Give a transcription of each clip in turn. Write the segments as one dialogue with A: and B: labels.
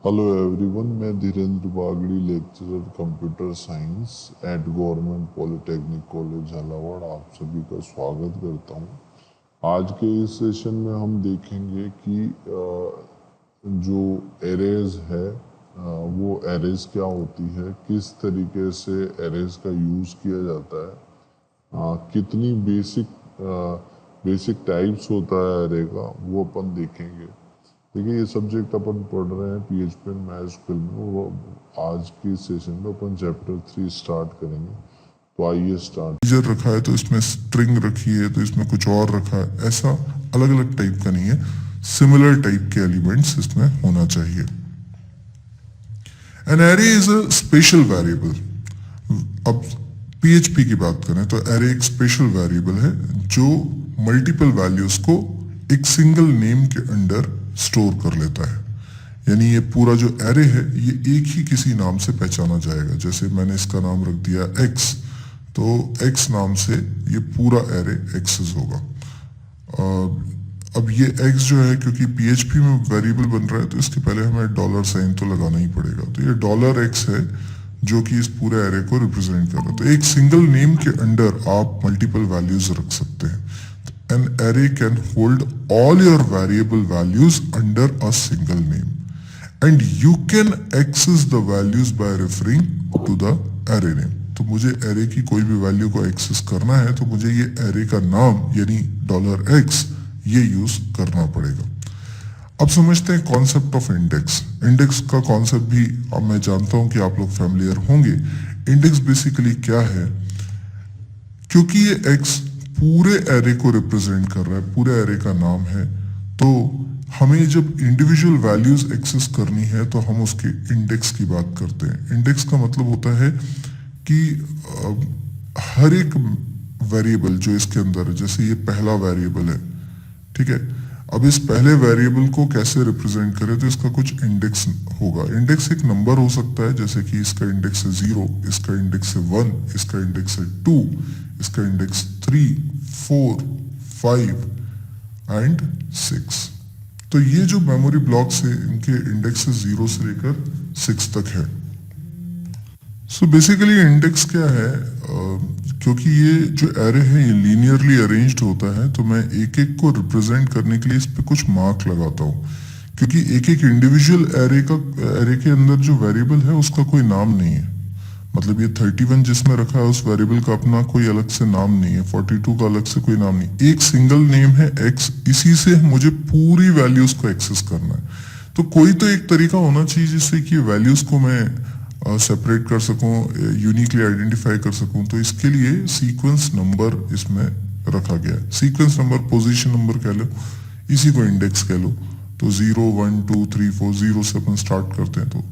A: Hello everyone, मैं Dhirendra Bagdi, lecturer computer science at government polytechnic college Jhalawar आप सभी का स्वागत करता हूं। आज के इस सेशन में हम देखेंगे कि जो एरेज है वो एरेज क्या होती है, किस तरीके से एरेज का यूज़ किया जाता है, कितनी बेसिक टाइप्स होता है एरे का, वो अपन देखेंगे। देखिए, ये सब्जेक्ट अपन पढ़ रहे हैं पीएचपी एंड माइस्क्यूएल में। वो आज की सेशन में अपन चैप्टर 3 स्टार्ट करेंगे। तो आइए स्टार्ट।
B: इंटीजर रखा है तो इसमें स्ट्रिंग रखी है तो इसमें कुछ और रखा है, ऐसा अलग अलग टाइप का नहीं है, सिमिलर टाइप के एलिमेंट्स इसमें होना चाहिए। An array is a special variable. अब पीएचपी की बात करें तो एरे एक स्पेशल वेरिएबल है जो मल्टीपल वैल्यूज को एक सिंगल नेम के अंडर स्टोर कर लेता है। यानी ये पूरा जो एरे है ये एक ही किसी नाम से पहचाना जाएगा। जैसे मैंने इसका नाम रख दिया x, तो x नाम से ये पूरा एरे एक्सेस होगा। अब ये x जो है, क्योंकि पीएचपी में वेरिएबल बन रहा है तो इसके पहले हमें डॉलर साइन तो लगाना ही पड़ेगा। तो ये $x है जो कि इस पूरे एरे को रिप्रेजेंट कर रहा है। तो एक सिंगल नेम के अंडर आप मल्टीपल वैल्यूज रख सकते हैं। An array can hold all your variable values under a single name, and you can access the values by referring to the array name. तो मुझे एरे की कोई भी वैल्यू को एक्सेस करना है तो मुझे ये एरे का नाम यानी $x ये यूज करना पड़ेगा। अब समझते हैं कॉन्सेप्ट ऑफ इंडेक्स। इंडेक्स का कॉन्सेप्ट भी अब मैं जानता हूं कि आप लोग फैमिलियर होंगे। इंडेक्स बेसिकली क्या है? क्योंकि ये x पूरे एरे को रिप्रेजेंट कर रहा है, पूरे एरे का नाम है, तो हमें जब इंडिविजुअल वैल्यूज एक्सेस करनी है तो हम उसके इंडेक्स की बात करते हैं। इंडेक्स का मतलब होता है कि हर एक वेरिएबल जो इसके अंदर है, जैसे ये पहला वेरिएबल है, ठीक है, अब इस पहले वेरिएबल को कैसे रिप्रेजेंट करें तो इसका कुछ इंडेक्स होगा। इंडेक्स एक नंबर हो सकता है, जैसे कि इसका इंडेक्स है 0, इसका इंडेक्स है 1, इसका इंडेक्स है 2, इसका इंडेक्स 3, 4, 5 एंड 6। तो ये जो मेमोरी ब्लॉक्स है इनके इंडेक्स 0 से लेकर 6 तक है। सो बेसिकली इंडेक्स क्या है? क्योंकि ये जो एरे है ये लीनियरली अरेंज्ड होता है तो मैं एक एक को रिप्रेजेंट करने के लिए इस पे कुछ मार्क लगाता हूँ। क्योंकि एक एक इंडिविजुअल एरे के अंदर जो वेरिएबल है उसका कोई नाम नहीं है। मतलब ये 31 जिसमें रखा है उस वेरिएबल का अपना कोई अलग से नाम नहीं है, 42 का अलग से कोई नाम नहीं, एक सिंगल नेम है x। इसी से मुझे पूरी वैल्यूज को एक्सेस करना है। तो कोई तो एक तरीका होना चाहिए जिससे कि वैल्यूज को मैं सेपरेट कर सकूं, यूनिकली आइडेंटिफाई कर सकूं। तो इसके लिए सीक्वेंस नंबर इसमें रखा गया है। सीक्वेंस नंबर, पोजीशन नंबर कह लो, इसी को इंडेक्स कह लो। तो 0, 1, 2, 3, 4, 0 से अपन स्टार्ट करते हैं। तो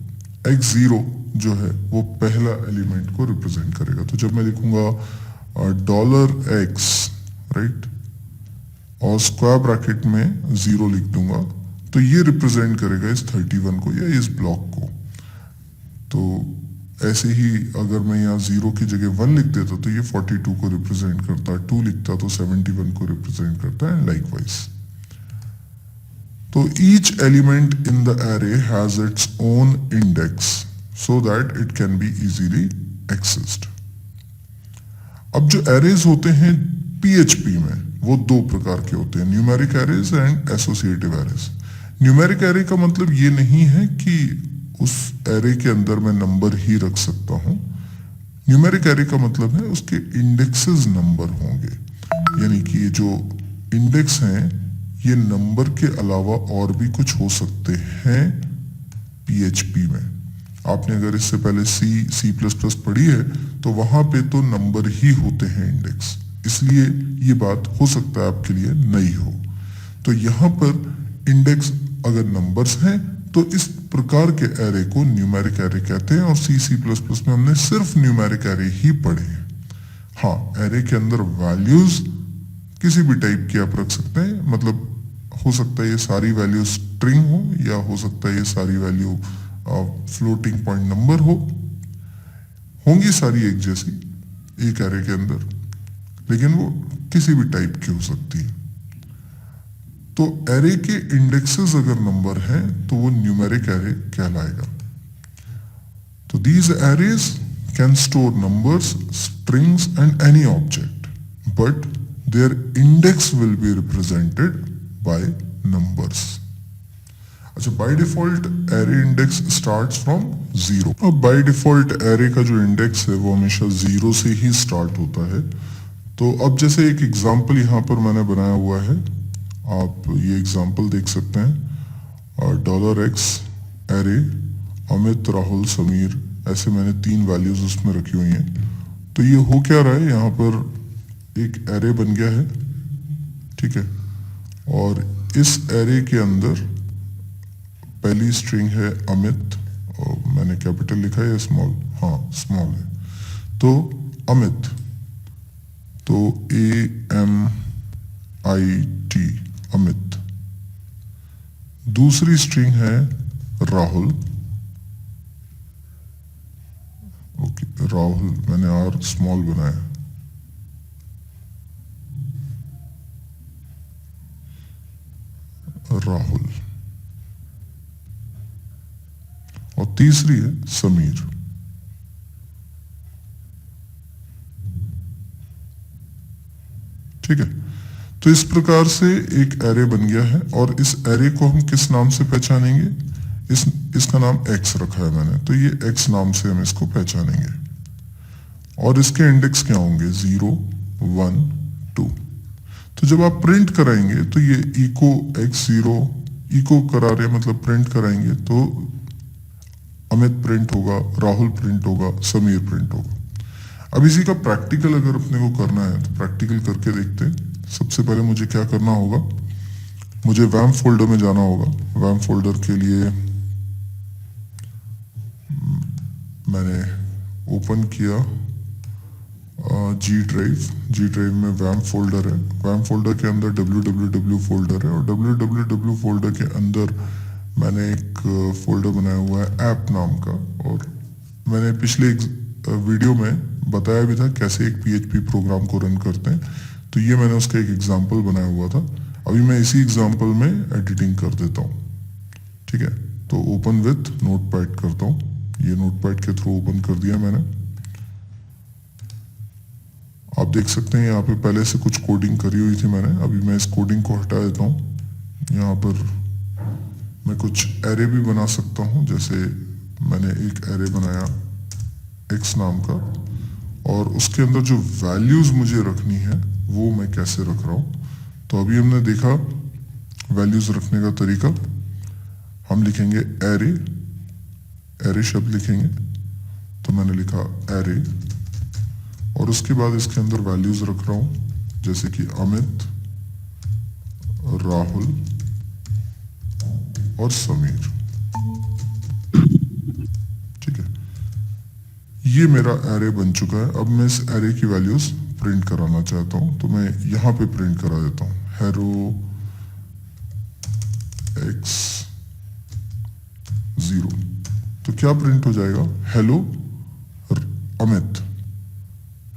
B: x0 जो है वो पहला एलिमेंट को रिप्रेजेंट करेगा। तो जब मैं लिखूंगा $x, राइट, और स्क्वायर ब्रैकेट में 0 लिख दूंगा तो ये रिप्रेजेंट करेगा इस 31 को या इस ब्लॉक को। तो ऐसे ही अगर मैं यहाँ 0 की जगह 1 लिख देता तो ये 42 को रिप्रेजेंट करता है, 2 लिखता तो 71 को रिप्रेजेंट करता है, एंड लाइकवाइज। तो each element in the array has its own index so that it can be easily accessed. अब जो एरेज होते हैं पीएचपी में वो दो प्रकार के होते हैं, numeric arrays and associative arrays. Numeric array का मतलब ये नहीं है कि उस एरे के अंदर मैं नंबर ही रख सकता हूं। न्यूमेरिक एरे का मतलब है उसके इंडेक्सेस नंबर होंगे। यानी कि ये जो इंडेक्स हैं ये नंबर के अलावा और भी कुछ हो सकते हैं पीएचपी में। आपने अगर इससे पहले C++ पढ़ी है तो वहां पे तो नंबर ही होते हैं इंडेक्स, इसलिए ये बात हो सकता है आपके लिए नई हो। तो यहां पर इंडेक्स अगर नंबर्स हैं तो इस प्रकार के एरे को न्यूमेरिक एरे कहते हैं। और C++ में हमने सिर्फ न्यूमेरिक एरे ही पढ़े हैं। हाँ, एरे के अंदर वैल्यूज किसी भी टाइप की आप रख सकते हैं। मतलब हो सकता है ये सारी वैल्यू स्ट्रिंग हो या हो सकता है ये सारी वैल्यू फ्लोटिंग पॉइंट नंबर होंगी सारी एक जैसी एक एरे के अंदर, लेकिन वो किसी भी टाइप की हो सकती है। तो एरे के इंडेक्सेस अगर नंबर हैं तो वो न्यूमेरिक एरे कहलाएगा। तो these arrays can store numbers, strings and any object, but their index will be represented by numbers. अच्छा, by default array index starts from zero. अब बाय डिफॉल्ट एरे का जो इंडेक्स है वो हमेशा जीरो से ही स्टार्ट होता है। तो अब जैसे एक एग्जांपल यहाँ पर मैंने बनाया हुआ है, आप ये एग्जांपल देख सकते हैं। $x एरे अमित, राहुल, समीर, ऐसे मैंने 3 वैल्यूज उसमें रखी हुई हैं। तो ये हो क्या रहा है, यहाँ पर एक एरे बन गया है, ठीक है। और इस एरे के अंदर पहली स्ट्रिंग है अमित, और मैंने कैपिटल लिखा है या स्मॉल? हाँ, स्मॉल है। तो अमित, तो AMIT, अमित। दूसरी स्ट्रिंग है राहुल, ओके, राहुल, मैंने R स्मॉल बनाया। राहुल। और तीसरी है समीर। ठीक है, तो इस प्रकार से एक एरे बन गया है। और इस एरे को हम किस नाम से पहचानेंगे? इसका नाम x रखा है मैंने, तो ये x नाम से हम इसको पहचानेंगे। और इसके इंडेक्स क्या होंगे? 0, 1, 2। तो जब आप प्रिंट कराएंगे तो ये इको x0, इको करा रहे मतलब प्रिंट कराएंगे, तो अमित प्रिंट होगा, राहुल प्रिंट होगा, समीर प्रिंट होगा। अब इसी का प्रैक्टिकल अगर अपने को करना है तो प्रैक्टिकल करके देखते हैं। सबसे पहले मुझे क्या करना होगा, मुझे वैम फोल्डर में जाना होगा। वैम फोल्डर के लिए मैंने ओपन किया जी ड्राइव में वैम फोल्डर है। वैम फोल्डर के अंदर www फोल्डर है, और www फोल्डर के अंदर मैंने एक फोल्डर बनाया हुआ है ऐप नाम का। और मैंने पिछले वीडियो में बताया भी था कैसे एक PHP प्रोग्राम को रन करते हैं, तो ये मैंने उसका एक एग्जांपल बनाया हुआ था। अभी मैं इसी एग्जांपल में एडिटिंग कर देता हूँ, ठीक है। तो ओपन विथ नोटपैड करता हूँ, ये नोटपैड के थ्रू ओपन कर दिया मैंने। आप देख सकते हैं यहाँ पे पहले से कुछ कोडिंग करी हुई थी मैंने। अभी मैं इस कोडिंग को हटा देता हूँ। यहाँ पर मैं कुछ एरे भी बना सकता हूँ, जैसे मैंने एक एरे बनाया x नाम का, और उसके अंदर जो वैल्यूज मुझे रखनी है वो मैं कैसे रख रहा हूँ। तो अभी हमने देखा वैल्यूज रखने का तरीका। हम लिखेंगे एरे, एरे शब्द लिखेंगे, तो मैंने लिखा एरे, और उसके बाद इसके अंदर वैल्यूज रख रहा हूँ, जैसे कि अमित, राहुल और समीर, ठीक है। ये मेरा एरे बन चुका है। अब मैं इस एरे की वैल्यूज प्रिंट कराना चाहता हूं, तो मैं यहां पे प्रिंट करा देता हूं, हेरो x0। तो क्या प्रिंट हो जाएगा? Hello Amit,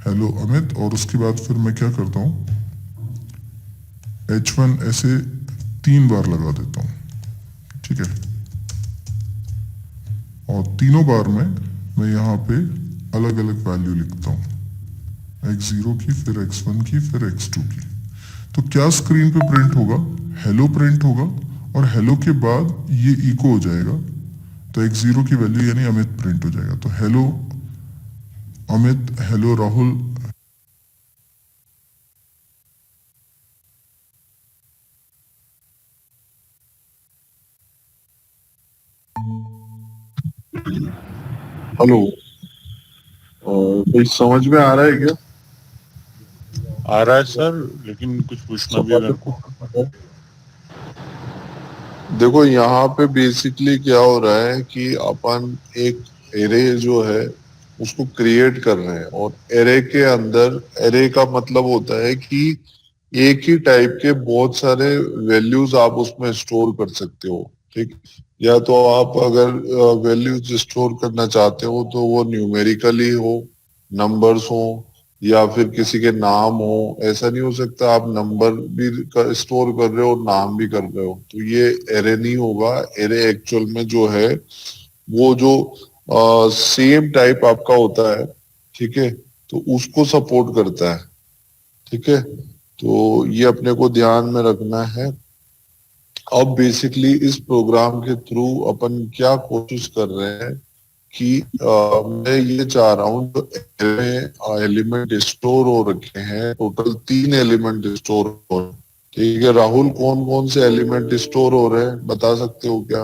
B: hello Amit. और उसके बाद फिर मैं क्या करता हूं, H1 ऐसे 3 बार लगा देता हूं, ठीक है। और तीनों बार में मैं यहाँ पे अलग अलग वैल्यू लिखता हूँ, x0 की, फिर x1 की, फिर x2 की। तो क्या स्क्रीन पे प्रिंट होगा? हेलो प्रिंट होगा, और हेलो के बाद ये इको हो जाएगा, तो x0 की वैल्यू यानी अमित प्रिंट हो जाएगा। तो hello Amit, hello Rahul,
A: hello. कोई समझ में आ रहा है क्या?
C: आ रहा है सर, लेकिन कुछ पूछना भी है मेरे को।
A: देखो, यहाँ पे बेसिकली क्या हो रहा है कि अपन एक एरे जो है उसको क्रिएट कर रहे हैं, और एरे के अंदर, एरे का मतलब होता है कि एक ही टाइप के बहुत सारे वैल्यूज आप उसमें स्टोर कर सकते हो, ठीक। या तो आप अगर वैल्यूज स्टोर करना चाहते हो तो वो न्यूमेरिकली हो, नंबर्स हो, या फिर किसी के नाम हो, ऐसा नहीं हो सकता आप नंबर भी स्टोर कर रहे हो और नाम भी कर रहे हो, तो ये एरे नहीं होगा। एरे एक्चुअल में जो है वो जो सेम टाइप आपका होता है, ठीक है, तो उसको सपोर्ट करता है, ठीक है। तो ये अपने को ध्यान में रखना है। अब बेसिकली इस प्रोग्राम के थ्रू अपन क्या कोशिश कर रहे हैं कि मैं ये चाह रहा हूँ जो एलिमेंट स्टोर हो रखे हैं, टोटल 3 एलिमेंट स्टोर हो रहे हैं, ठीक है। राहुल, कौन कौन से एलिमेंट स्टोर हो रहे हैं बता सकते हो क्या?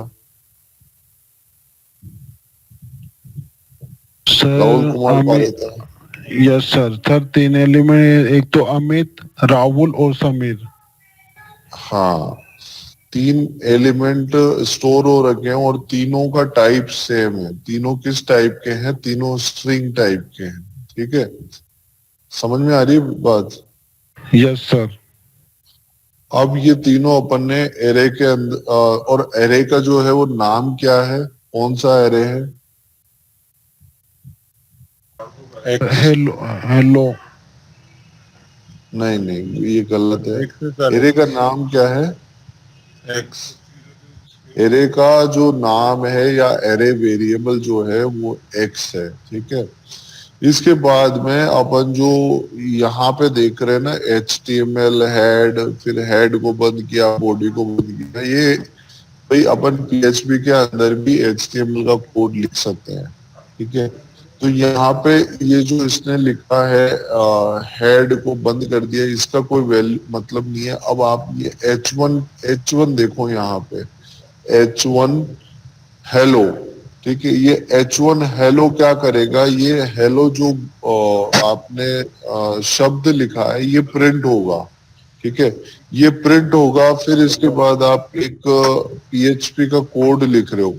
A: Rahul
D: sir
A: Kumar
D: Amit.
A: Pareta.
D: Yes sir. Sir 3 element, एक तो अमित, राहुल और समीर।
A: हाँ, 3 एलिमेंट स्टोर हो रखे हैं और तीनों का टाइप सेम है। तीनों किस टाइप के हैं? तीनों स्ट्रिंग टाइप के हैं, ठीक है। समझ में आ रही है बात?
D: Yes sir.
A: अब ये तीनों अपन ने एरे के अंदर, और एरे का जो है वो नाम क्या है, कौन सा एरे है?
C: एक्स।
D: Hello hello.
A: नहीं नहीं, ये गलत है।
C: एक्स है सर,
A: एरे का नाम क्या है?
C: एक्स।
A: एरे का जो नाम है या एरे वेरिएबल जो है वो एक्स है, ठीक है। इसके बाद में अपन जो यहाँ पे देख रहे हैं ना, HTML हेड, फिर हेड को बंद किया, बॉडी को बंद किया, ये भाई अपन PHP के अंदर भी HTML का कोड लिख सकते हैं, ठीक है। तो यहाँ पे ये जो इसने लिखा है हेड को बंद कर दिया, इसका कोई वैल्यू मतलब नहीं है। अब आप ये H1 देखो यहाँ पे, H1 हेलो, ठीक है। ये H1 हेलो क्या करेगा? ये हेलो जो आपने शब्द लिखा है ये प्रिंट होगा, ठीक है। ये प्रिंट होगा, फिर इसके बाद आप एक PHP का कोड लिख रहे हो।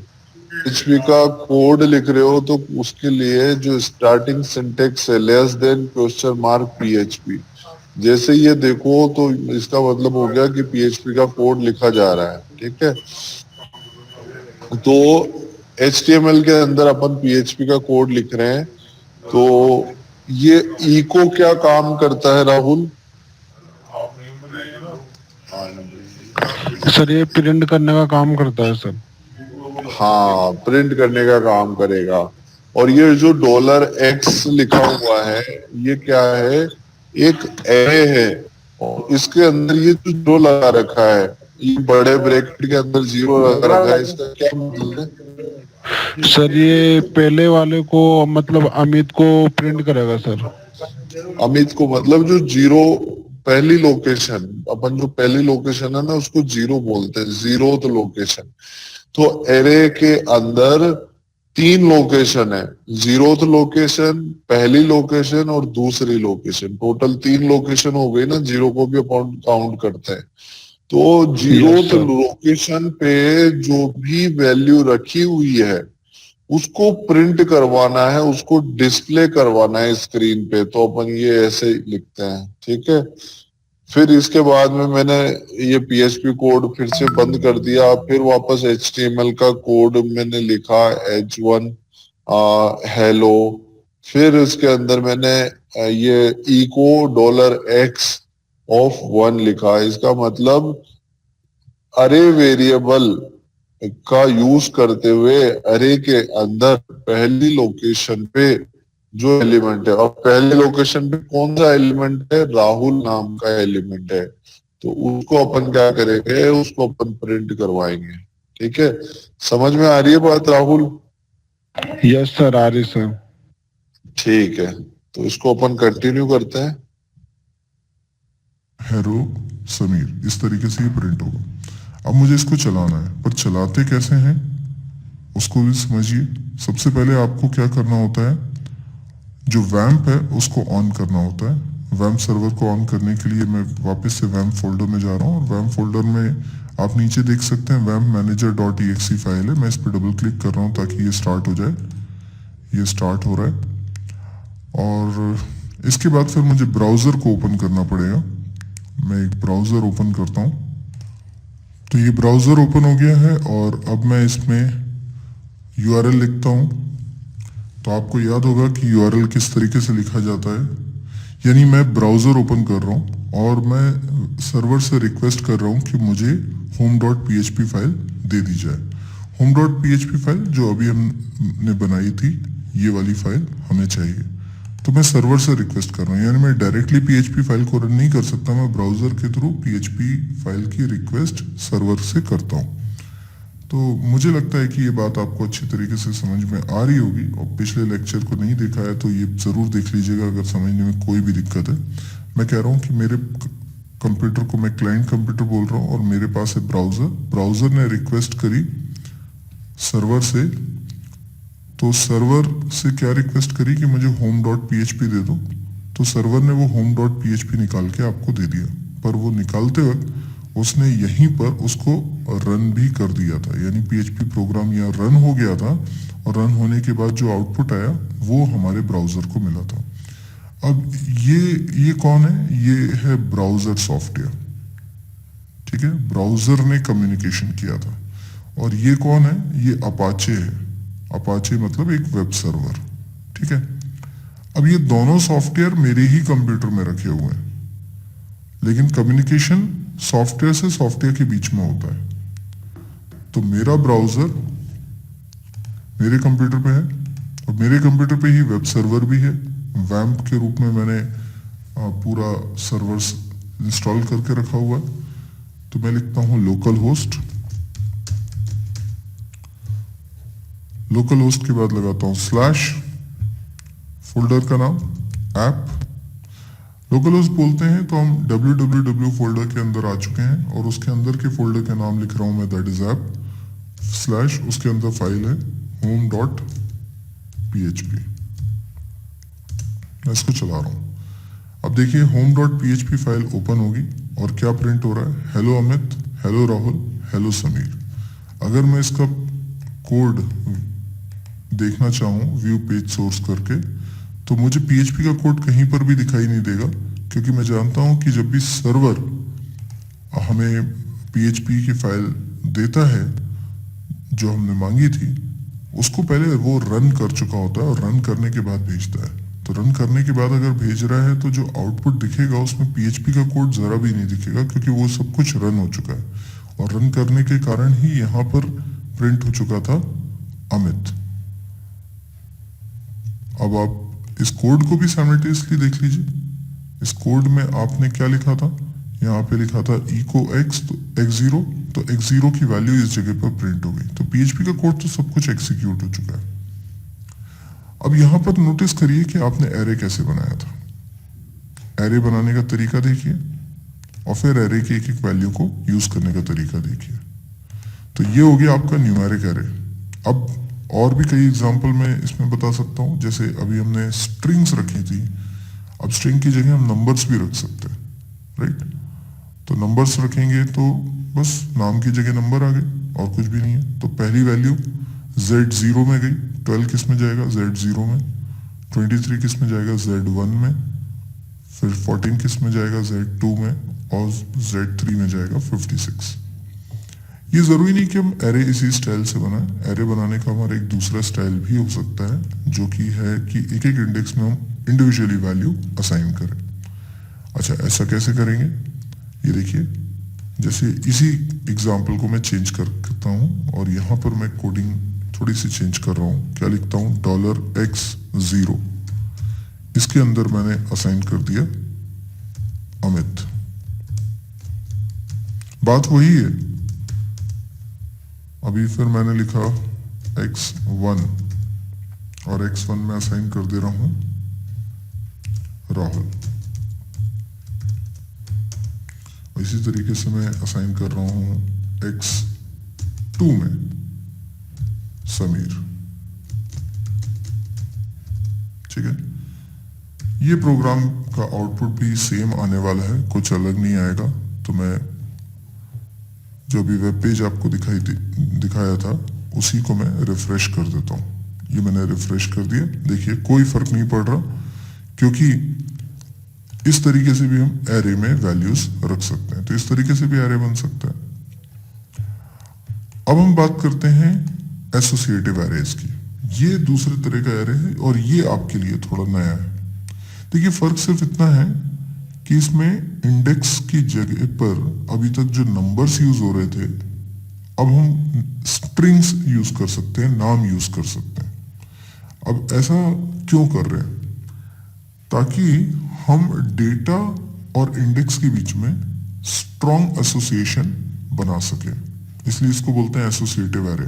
A: PHP का कोड लिख रहे हो तो उसके लिए जो स्टार्टिंग सिंटेक्स है, less than question mark PHP, जैसे ये देखो तो इसका मतलब हो गया कि PHP का कोड लिखा जा रहा है, ठीक है। तो HTML के अंदर अपन PHP का कोड लिख रहे हैं, तो ये इको क्या काम करता है राहुल?
D: सर ये प्रिंट करने का काम करता है सर।
A: हाँ, प्रिंट करने का काम करेगा। और ये जो $X लिखा हुआ है, ये क्या है? एक एरे है, और इसके अंदर ये जो जीरो लगा रखा है, ये बड़े ब्रैकेट के अंदर जीरो लगा रखा है, इसका क्या मतलब है?
D: सर ये पहले वाले को, मतलब अमित को प्रिंट करेगा सर।
A: अमित को मतलब जो जीरो, पहली लोकेशन, अपन जो पहली लोकेशन है ना उसको जीरो बोलते हैं, जीरोथ लोकेशन। तो एरे के अंदर 3 लोकेशन है, जीरोथ लोकेशन, पहली लोकेशन और दूसरी लोकेशन, टोटल 3 लोकेशन हो गई ना, जीरो को भी अपन काउंट करते हैं। तो जीरोथ
D: sir.
A: लोकेशन पे जो भी वैल्यू रखी हुई है उसको प्रिंट करवाना है, उसको डिस्प्ले करवाना है स्क्रीन पे, तो अपन ये ऐसे लिखते हैं, ठीक है। फिर इसके बाद में मैंने ये PHP कोड फिर से बंद कर दिया, फिर वापस HTML का कोड मैंने लिखा, H1 हेलो। फिर इसके अंदर मैंने ये इको $X ऑफ 1 लिखा। इसका मतलब अरे वेरिएबल का यूज करते हुए अरे के अंदर पहली लोकेशन पे जो एलिमेंट है, और पहली लोकेशन पे कौन सा एलिमेंट है? राहुल नाम का एलिमेंट है, तो उसको अपन क्या करेंगे? उसको अपन प्रिंट करवाएंगे, ठीक है। समझ में आ रही है बात राहुल?
D: यस सर, आ रही सर।
A: ठीक है, तो इसको अपन कंटिन्यू करते हैं।
B: हेलो समीर, इस तरीके से ये प्रिंट होगा। अब मुझे इसको चलाना है, पर चलाते कैसे हैं उसको भी समझिए। सबसे पहले आपको क्या करना होता है, जो वैम्प है उसको ऑन करना होता है। वैम्प सर्वर को ऑन करने के लिए मैं वापस से वैम्प फोल्डर में जा रहा हूँ, और वैम्प फोल्डर में आप नीचे देख सकते हैं वैम्प मैनेजर डॉट .exe फाइल है। मैं इस पर डबल क्लिक कर रहा हूँ ताकि ये स्टार्ट हो जाए। ये स्टार्ट हो रहा है, और इसके बाद फिर मुझे ब्राउज़र को ओपन करना पड़ेगा। मैं एक ब्राउज़र ओपन करता हूँ, तो ये ब्राउज़र ओपन हो गया है, और अब मैं इसमें URL लिखता हूँ। तो आपको याद होगा कि URL किस तरीके से लिखा जाता है। यानी मैं ब्राउजर ओपन कर रहा हूं और मैं सर्वर से रिक्वेस्ट कर रहा हूं कि मुझे home.php फाइल दे दी जाए। home.php फाइल जो अभी हमने बनाई थी, ये वाली फाइल हमें चाहिए, तो मैं सर्वर से रिक्वेस्ट कर रहा हूं। यानी मैं डायरेक्टली PHP फाइल को रन नहीं कर सकता, मैं ब्राउजर के थ्रू PHP फाइल की रिक्वेस्ट सर्वर से करता हूं। तो मुझे लगता है कि ये बात आपको अच्छी तरीके से समझ में आ रही होगी, और पिछले लेक्चर को नहीं देखा है तो ये जरूर देख लीजिएगा अगर समझने में कोई भी दिक्कत है। मैं कह रहा हूँ कि मेरे कंप्यूटर को मैं क्लाइंट कंप्यूटर बोल रहा हूँ और मेरे पास है ब्राउजर। ब्राउजर ने रिक्वेस्ट करी सर्वर से, तो सर्वर से क्या रिक्वेस्ट करी कि मुझे home.php दे दो, तो सर्वर ने वो home.php निकाल के आपको दे दिया। पर वो निकालते वक्त उसने यहीं पर उसको रन भी कर दिया था, यानी PHP प्रोग्राम यहाँ रन हो गया था, और रन होने के बाद जो आउटपुट आया वो हमारे ब्राउजर को मिला था। अब ये कौन है? ये है ब्राउजर सॉफ्टवेयर, ठीक है, ब्राउजर ने कम्युनिकेशन किया था। और ये कौन है? ये अपाचे है। अपाचे मतलब एक वेब सर्वर, ठीक है। अब ये दोनों सॉफ्टवेयर मेरे ही कंप्यूटर में रखे हुए हैं, लेकिन कम्युनिकेशन सॉफ्टवेयर से सॉफ्टवेयर के बीच में होता है। तो मेरा ब्राउजर मेरे कंप्यूटर पे है और मेरे कंप्यूटर पे ही वेब सर्वर भी है। वैम्प के रूप में मैंने पूरा सर्वर इंस्टॉल करके रखा हुआ है। तो मैं लिखता हूं लोकल होस्ट, लोकल होस्ट के बाद लगाता हूं स्लैश, फोल्डर का नाम ऐप। लोकल होस्ट बोलते हैं तो हम www फोल्डर के अंदर आ चुके हैं, और उसके अंदर के फोल्डर का नाम लिख रहा हूं मैं, दैट इज ऐप स्लैश, उसके अंदर फाइल है home.php। मैं इसको चला रहा हूं। अब देखिए home.php फाइल ओपन होगी और क्या प्रिंट हो रहा है? Hello Amit, hello Rahul, hello Sameer. अगर मैं इसका कोड देखना चाहूं व्यू पेज सोर्स करके, तो मुझे PHP का कोड कहीं पर भी दिखाई नहीं देगा, क्योंकि मैं जानता हूं कि जब भी सर्वर हमें PHP की फाइल देता है जो हमने मांगी थी, उसको पहले वो रन कर चुका होता है और रन करने के बाद भेजता है। तो रन करने के बाद अगर भेज रहा है तो जो आउटपुट दिखेगा उसमें PHP का कोड जरा भी नहीं दिखेगा, क्योंकि वो सब कुछ रन हो चुका है, और रन करने के कारण ही यहाँ पर प्रिंट हो चुका था अमित। अब आप इस कोड को भी साइमल्टेनियसली देख लीजिए। इस कोड में आपने क्या लिखा था? यहाँ पे लिखा था echo x, तो x0, तो x0 की वैल्यू इस जगह पर प्रिंट हो गई। तो PHP का कोड तो सब कुछ एग्जीक्यूट हो चुका है। अब यहाँ पर नोटिस करिए कि आपने एरे कैसे बनाया था। एरे बनाने का तरीका देखिए, और फिर एरे की एक एक वैल्यू को यूज करने का तरीका देखिए। तो ये हो गया आपका न्यूमेरिक एरे। अब और भी कई एग्जाम्पल मैं इसमें बता सकता हूं, जैसे अभी हमने स्ट्रिंग्स रखी थी, अब स्ट्रिंग की जगह हम नंबर्स भी रख सकते हैं, राइट। तो नंबर्स रखेंगे तो बस नाम की जगह नंबर आ गए और कुछ भी नहीं है। तो पहली वैल्यू Z0 में गई, 12 किस में जाएगा? Z0 में। 23 किस में जाएगा? Z1 में। फिर 14 किस में जाएगा? Z2 में। और Z3 में जाएगा 56। ये जरूरी नहीं कि हम एरे इसी स्टाइल से बनाएं। एरे बनाने का हमारा एक दूसरा स्टाइल भी हो सकता है, जो कि है कि एक एक इंडेक्स में हम इंडिविजुअली वैल्यू असाइन करें। अच्छा, ऐसा कैसे करेंगे? ये देखिए, जैसे इसी एग्जाम्पल को मैं चेंज करता हूं, और यहां पर मैं कोडिंग थोड़ी सी चेंज कर रहा हूं। क्या लिखता हूं? $x0, इसके अंदर मैंने असाइन कर दिया अमित। बात वही है। अभी फिर मैंने लिखा x1, और x1 में असाइन कर दे रहा हूं राहुल। इसी तरीके से मैं असाइन कर रहा हूं x2 में समीर। ठीक है, ये प्रोग्राम का आउटपुट भी सेम आने वाला है, कुछ अलग नहीं आएगा। तो मैं जो भी वेब पेज आपको दिखाया था उसी को मैं रिफ्रेश कर देता हूं। ये मैंने रिफ्रेश कर दिया, देखिए कोई फर्क नहीं पड़ रहा, क्योंकि इस तरीके से भी हम एरे में वैल्यूज रख सकते हैं। तो इस तरीके से भी एरे बन सकता है। अब हम बात करते हैं एसोसिएटिव एरेज की। ये दूसरे तरह का एरे है और ये आपके लिए थोड़ा नया है। देखिए फर्क सिर्फ इतना है कि इसमें इंडेक्स की जगह पर अभी तक जो नंबर्स यूज हो रहे थे, अब हम स्ट्रिंग्स यूज कर सकते हैं, नाम यूज कर सकते हैं। अब ऐसा क्यों कर रहे हैं? ताकि हम डेटा और इंडेक्स के बीच में स्ट्रॉन्ग एसोसिएशन बना सके, इसलिए इसको बोलते हैं एसोसिएटिव एरे।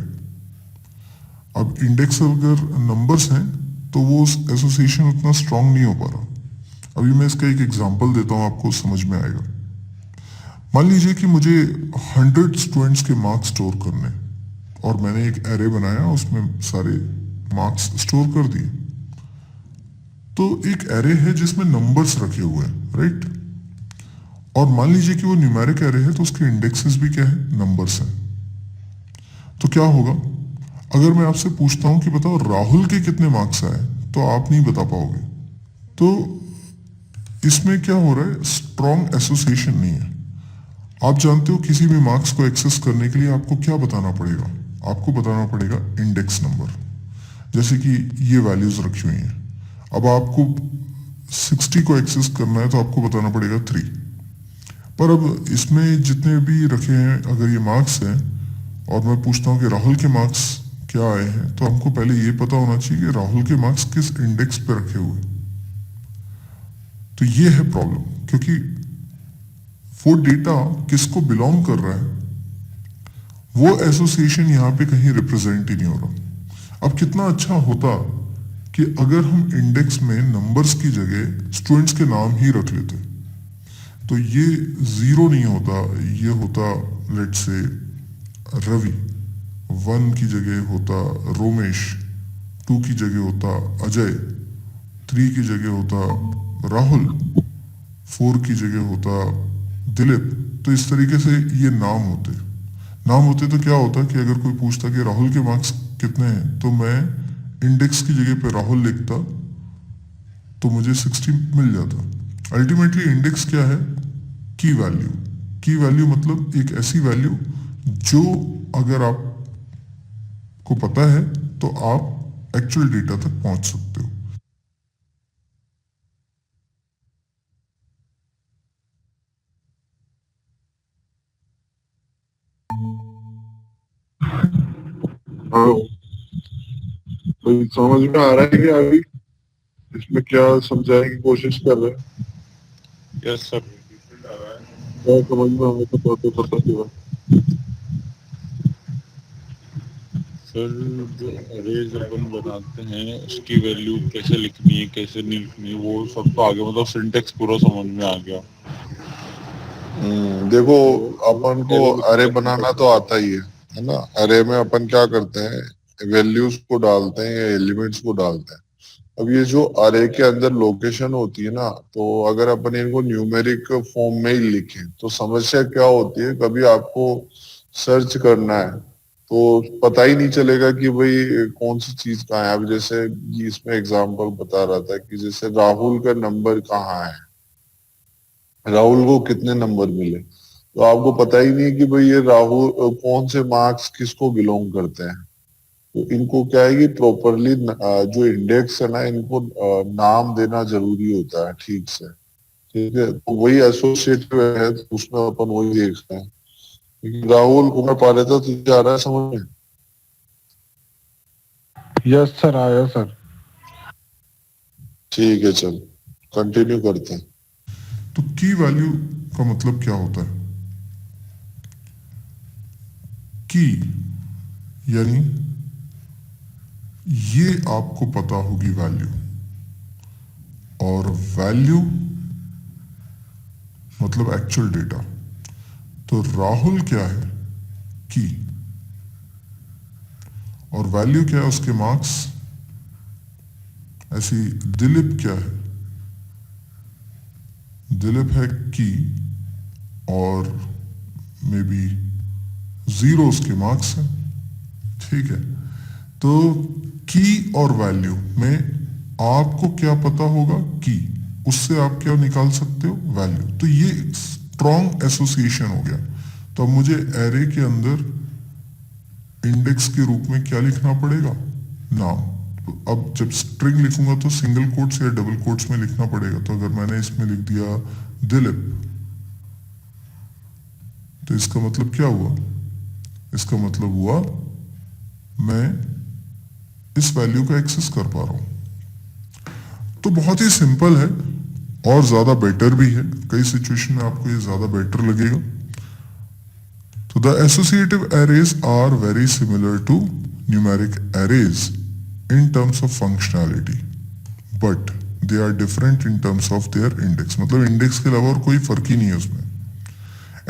B: अब इंडेक्स अगर नंबर्स हैं तो वो एसोसिएशन उतना स्ट्रॉन्ग नहीं हो पा रहा। अभी मैं इसका एक एग्जांपल देता हूं, आपको समझ में आएगा। मान लीजिए कि मुझे 100 स्टूडेंट्स के मार्क्स स्टोर करने, और मैंने एक एरे बनाया, उसमें सारे मार्क्स स्टोर कर दिए। तो एक एरे है जिसमें नंबर्स रखे हुए हैं, राइट? और मान लीजिए कि वो न्यूमेरिक एरे है, तो उसके इंडेक्सेस भी क्या है? नंबर्स हैं। तो क्या होगा अगर मैं आपसे पूछता हूं कि बताओ राहुल के कितने मार्क्स आए, तो आप नहीं बता पाओगे। तो इसमें क्या हो रहा है? स्ट्रॉन्ग एसोसिएशन नहीं है। आप जानते हो किसी भी मार्क्स को एक्सेस करने के लिए आपको क्या बताना पड़ेगा? आपको बताना पड़ेगा इंडेक्स नंबर। जैसे कि ये वैल्यूज रखी हुई हैं, अब आपको 60 को एक्सेस करना है तो आपको बताना पड़ेगा 3। पर अब इसमें जितने भी रखे हैं, अगर ये मार्क्स हैं और मैं पूछता हूँ कि राहुल के मार्क्स क्या आए हैं, तो हमको पहले ये पता होना चाहिए कि राहुल के मार्क्स किस इंडेक्स पे रखे हुए। तो ये है प्रॉब्लम, क्योंकि वो डेटा किसको बिलोंग कर रहा है, वो एसोसिएशन यहाँ पे कहीं रिप्रेजेंट ही नहीं हो रहा। अब कितना अच्छा होता कि अगर हम इंडेक्स में नंबर्स की जगह स्टूडेंट्स के नाम ही रख लेते, तो ये 0 नहीं होता, ये होता लेट से रवि, 1 की जगह होता रोमेश, 2 की जगह होता अजय, 3 की जगह होता राहुल, 4 की जगह होता दिलीप। तो इस तरीके से ये नाम होते तो क्या होता कि अगर कोई पूछता कि राहुल के मार्क्स कितने हैं, तो मैं इंडेक्स की जगह पे राहुल लिखता तो मुझे 60 मिल जाता। अल्टीमेटली इंडेक्स क्या है? की वैल्यू। की वैल्यू मतलब एक ऐसी वैल्यू जो अगर आप को पता है तो आप एक्चुअल डेटा तक पहुंच सकते हो।
E: हाँ, तो समझ में आ रहा है कि अभी इसमें क्या समझाने की कोशिश कर रहे हैं?
C: Yes sir.
E: क्या समझ में हमें तो पता चला।
C: सर जो अरेज अपन बनाते हैं उसकी वैल्यू कैसे लिखनी है कैसे नहीं लिखनी है, वो सब तो आगे मतलब सिंटेक्स पूरा समझ में आ गया।
A: देखो, अपन को अरे बनाना तो आता ही है ना। अरे में अपन क्या करते हैं, वैल्यूज को डालते हैं या एलिमेंट्स को डालते हैं। अब ये जो अरे के अंदर लोकेशन होती है ना, तो अगर अपन इनको न्यूमेरिक फॉर्म में ही लिखें तो समस्या क्या होती है, कभी आपको सर्च करना है तो पता ही नहीं चलेगा कि भाई कौन सी चीज कहाँ है। अब जैसे इसमें एग्जांपल बता रहा था कि जैसे राहुल का नंबर कहाँ है, राहुल को कितने नंबर मिले, तो आपको पता ही नहीं कि भाई ये राहुल कौन से मार्क्स किसको बिलोंग करते हैं। तो इनको क्या है कि प्रॉपरली जो इंडेक्स है ना, इनको नाम देना जरूरी होता है ठीक से। ठीक है, तो वही एसोसिएटिव है, तो उसमें अपन वही देखते हैं। क्योंकि राहुल कुमार पाले था, तुझे आ रहा है समझ में?
D: यस सर, आया सर।
A: ठीक है, चल कंटिन्यू करते हैं।
B: तो की वैल्यू का मतलब क्या होता है? की यानी ये आपको पता होगी वैल्यू, और वैल्यू मतलब एक्चुअल डेटा। तो राहुल क्या है? की। और वैल्यू क्या है? उसके मार्क्स। ऐसी दिलीप क्या है? दिलीप है की, और मे बी 0 उसके मार्क्स हैं। ठीक है, तो की और वैल्यू में आपको क्या पता होगा? की, उससे आप क्या निकाल सकते हो? वैल्यू। तो ये स्ट्रॉन्ग एसोसिएशन हो गया। तो अब मुझे एरे के अंदर इंडेक्स के रूप में क्या लिखना पड़ेगा? नाम। अब जब स्ट्रिंग लिखूंगा तो सिंगल कोट्स या डबल कोट्स में लिखना पड़ेगा। तो अगर मैंने इसमें लिख दिया दिलीप, तो इसका मतलब क्या हुआ? इसका मतलब हुआ मैं इस वैल्यू को एक्सेस कर पा रहा हूं। तो बहुत ही सिंपल है और ज्यादा बेटर भी है। कई सिचुएशन में आपको ये ज्यादा बेटर लगेगा। तो the associative arrays are very similar to numeric arrays in terms of functionality, but they are different in terms of their index। मतलब इंडेक्स के अलावा और कोई फर्क ही नहीं है उसमें।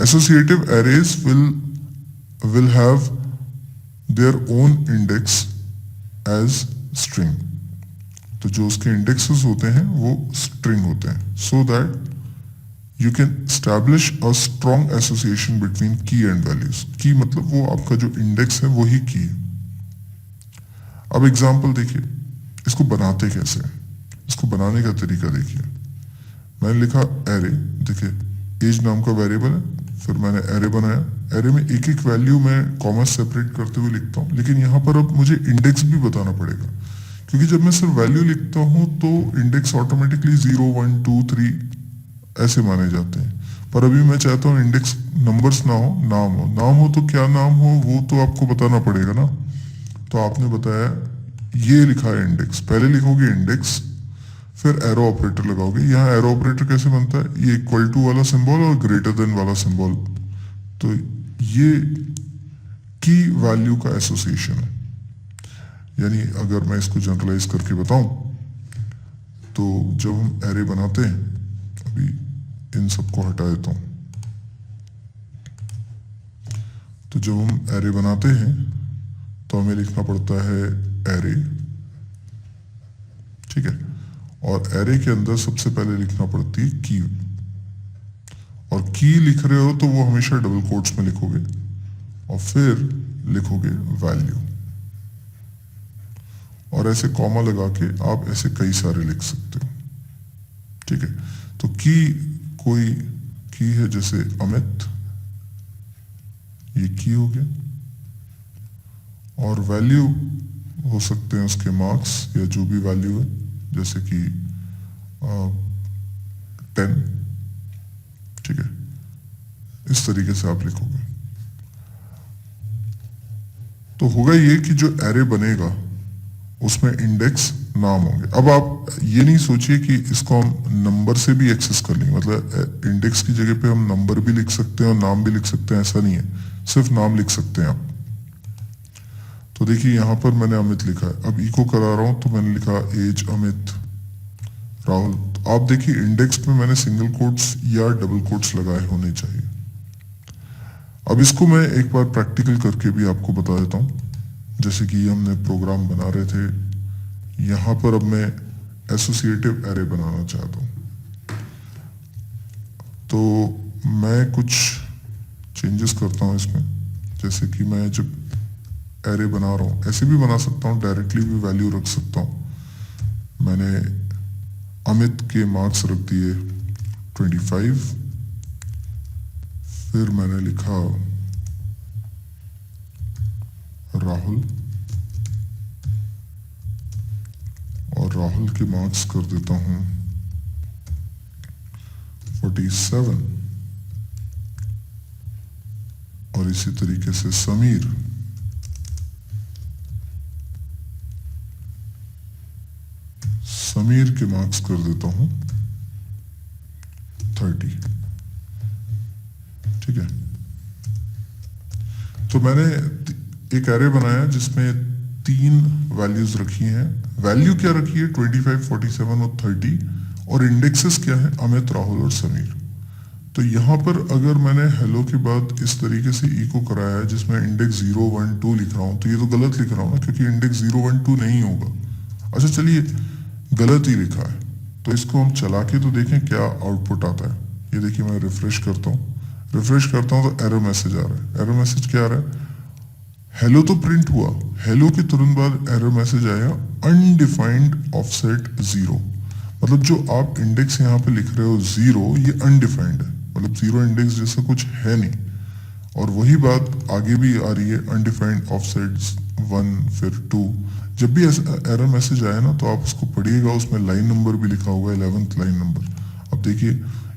B: Associative arrays will have their own index as string। तो जो उसके indexes होते हैं वो string होते हैं, so that you can establish a strong association between key and values। key मतलब वो आपका जो index है वही key है। अब एग्जाम्पल देखिए, इसको बनाते कैसे हैं? इसको बनाने का तरीका देखिए। मैंने लिखा एरे, देखिए एज नाम का वेरिएबल है, फिर मैंने एरे बनाया। एरे में एक एक वैल्यू मैं कॉमा सेपरेट करते हुए लिखता हूँ, लेकिन यहाँ पर अब मुझे इंडेक्स भी बताना पड़ेगा, क्योंकि जब मैं सिर्फ वैल्यू लिखता हूँ तो इंडेक्स ऑटोमेटिकली 0 1 2 3 ऐसे माने जाते हैं। पर अभी मैं चाहता हूँ इंडेक्स नंबर्स ना हो, नाम हो। नाम हो तो क्या नाम हो वो तो आपको बताना पड़ेगा ना। तो आपने बताया ये लिखा है इंडेक्स, पहले लिखोगे इंडेक्स, फिर एरो ऑपरेटर लगाओगे। यहाँ एरो ऑपरेटर कैसे बनता है? ये इक्वल टू वाला सिंबल और ग्रेटर देन वाला सिंबल। तो ये की वैल्यू का एसोसिएशन है। यानी अगर मैं इसको जनरलाइज करके बताऊं तो जब हम एरे बनाते हैं, अभी इन सबको हटा देता हूं, तो जब हम एरे बनाते हैं तो हमें लिखना पड़ता है एरे, ठीक है। और एरे के अंदर सबसे पहले लिखना पड़ती है की। और की लिख रहे हो तो वो हमेशा डबल कोट्स में लिखोगे और फिर लिखोगे वैल्यू, और ऐसे कॉमा लगा के आप ऐसे कई सारे लिख सकते हो, ठीक है। तो की, कोई की है जैसे अमित, ये की हो गया। और वैल्यू हो सकते हैं उसके मार्क्स या जो भी वैल्यू है, जैसे कि 10, ठीक है। इस तरीके से आप लिखोगे तो होगा ये कि जो एरे बनेगा उसमें इंडेक्स नाम होंगे। अब आप ये नहीं सोचिए कि इसको हम नंबर से भी एक्सेस कर लेंगे, मतलब इंडेक्स की जगह पे हम नंबर भी लिख सकते हैं और नाम भी लिख सकते हैं, ऐसा नहीं है। सिर्फ नाम लिख सकते हैं आप। तो देखिए यहां पर मैंने अमित लिखा है, अब इको करा रहा हूं तो मैंने लिखा एज अमित राहुल। तो आप देखिए इंडेक्स में मैंने सिंगल कोट्स या डबल कोट्स लगाए होने चाहिए। अब इसको मैं एक बार प्रैक्टिकल करके भी आपको बता देता हूं। जैसे कि हमने प्रोग्राम बना रहे थे, यहां पर अब मैं एसोसिएटिव एरे बनाना चाहता हूं। तो मैं कुछ चेंजेस करता हूं इसमें। जैसे कि मैं जब एरे बना रहा हूं, ऐसे भी बना सकता हूं, डायरेक्टली भी वैल्यू रख सकता हूं। मैंने अमित के मार्क्स रख दिए 25, फिर मैंने लिखा राहुल, और राहुल के मार्क्स कर देता हूं 47, और इसी तरीके से समीर, समीर के मार्क्स कर देता हूं 30, ठीक है। तो मैंने एक एरे बनाया जिसमें 3 वैल्यूज रखी हैं। वैल्यू क्या रखी है? 25, 47 और 30, और इंडेक्सेस क्या है? अमित, राहुल और समीर। तो यहां पर अगर मैंने हेलो के बाद इस तरीके से इको कराया है जिसमें इंडेक्स 0 1 2 लिख रहा हूं, तो ये तो गलत लिख रहा हूं ना, क्योंकि इंडेक्स 0 1 2 नहीं होगा। अच्छा चलिए, गलत ही लिखा है, तो इसको हम चला के तो देखें क्या आउटपुट आता है। ये देखिए मैं रिफ्रेश करता हूँ, तो एरर मैसेज आ रहा है। एरर मैसेज क्या आ रहा है? हेलो तो प्रिंट हुआ, हेलो के तुरंत बाद एरर मैसेज आया अनडिफाइंड ऑफसेट 0। मतलब जो आप इंडेक्स यहाँ पे लिख रहे हो 0, ये अनडिफाइंड है, मतलब 0 इंडेक्स जैसा कुछ है नहीं। और वही बात आगे भी आ रही है, अनडिफाइंड ऑफसेट 1 फिर 2। जब भी ऐसा एरर मैसेज आए ना तो आप उसको पढ़िएगा, उसमें लाइन नंबर भी लिखा होगा, 11th लाइन नंबर। अब देखिए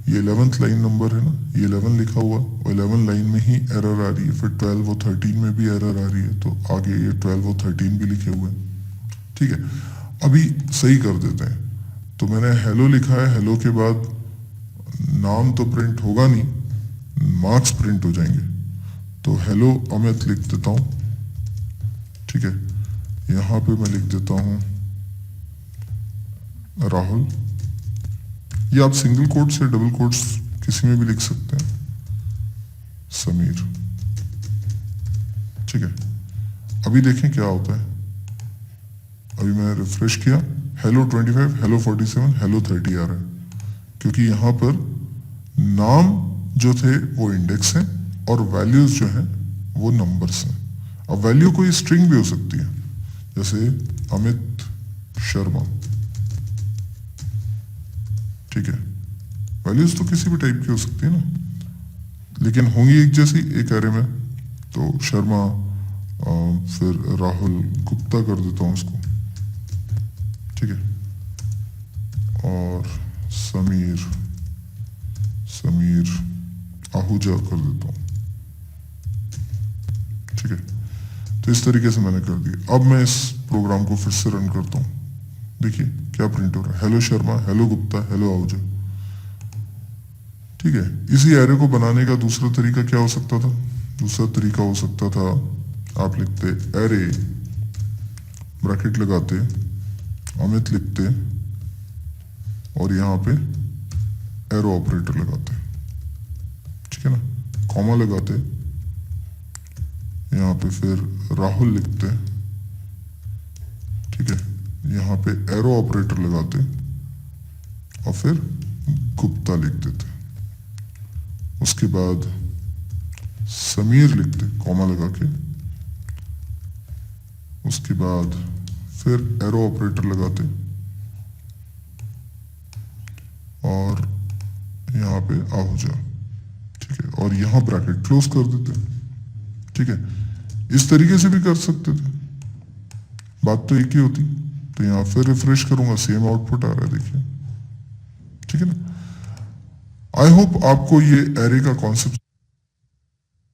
B: ये 11th लाइन नंबर है ना, ये 11 लिखा हुआ और 11 लाइन में ही एरर आ रही है, फिर 12 और 13 में भी एरर आ रही है, तो आगे ये 12 और 13 भी लिखे हुए हैं। ठीक है, अभी सही कर देते हैं। तो मैंने हेलो लिखा है, हेलो के बाद नाम तो प्रिंट होगा नहीं, मार्क्स प्रिंट हो जाएंगे। तो हेलो अमित लिख देता हूं। ठीक है, यहां पे मैं लिख देता हूं राहुल। ये आप सिंगल कोट्स या डबल कोट्स किसी में भी लिख सकते हैं, समीर। ठीक है, अभी देखें क्या होता है। अभी मैंने रिफ्रेश किया, हेलो 25, हेलो 47, हेलो 30 आ रहा है, क्योंकि यहां पर नाम जो थे वो इंडेक्स हैं और वैल्यूज जो हैं वो नंबर्स हैं। अब वैल्यू कोई स्ट्रिंग भी हो सकती है, जैसे अमित शर्मा। ठीक है, वैल्यूज तो किसी भी टाइप की हो सकती है ना, लेकिन होंगी एक जैसी एक एरे में। तो शर्मा, फिर राहुल गुप्ता कर देता हूं उसको। ठीक है, और समीर आहूजा कर देता हूं। ठीक है, तो इस तरीके से मैंने कर दिया। अब मैं इस प्रोग्राम को फिर से रन करता हूं। देखिए क्या प्रिंट हो रहा है, hello Sharma, hello Gupta, hello Ahuja. ठीक है, इसी एरे को बनाने का दूसरा तरीका क्या हो सकता था? दूसरा तरीका हो सकता था, आप लिखते एरे, ब्रैकेट लगाते, अमित लिखते और यहां पे एरो ऑपरेटर लगाते। ठीक है ना, कॉमा लगाते, यहां पे फिर राहुल लिखते। ठीक है, यहां पे एरो ऑपरेटर लगाते और फिर गुप्ता लिख देते। उसके बाद समीर लिखते कॉमा लगा के, उसके बाद फिर एरो ऑपरेटर लगाते और यहां पे आहूजा। ठीक है, और यहां ब्रैकेट क्लोज कर देते। ठीक है, इस तरीके से भी कर सकते थे, बात तो एक ही होती। तो यहां फिर रिफ्रेश करूंगा, सेम आउटपुट आ रहा है, देखिए। ठीक है ना, आई होप आपको ये एरे का कॉन्सेप्ट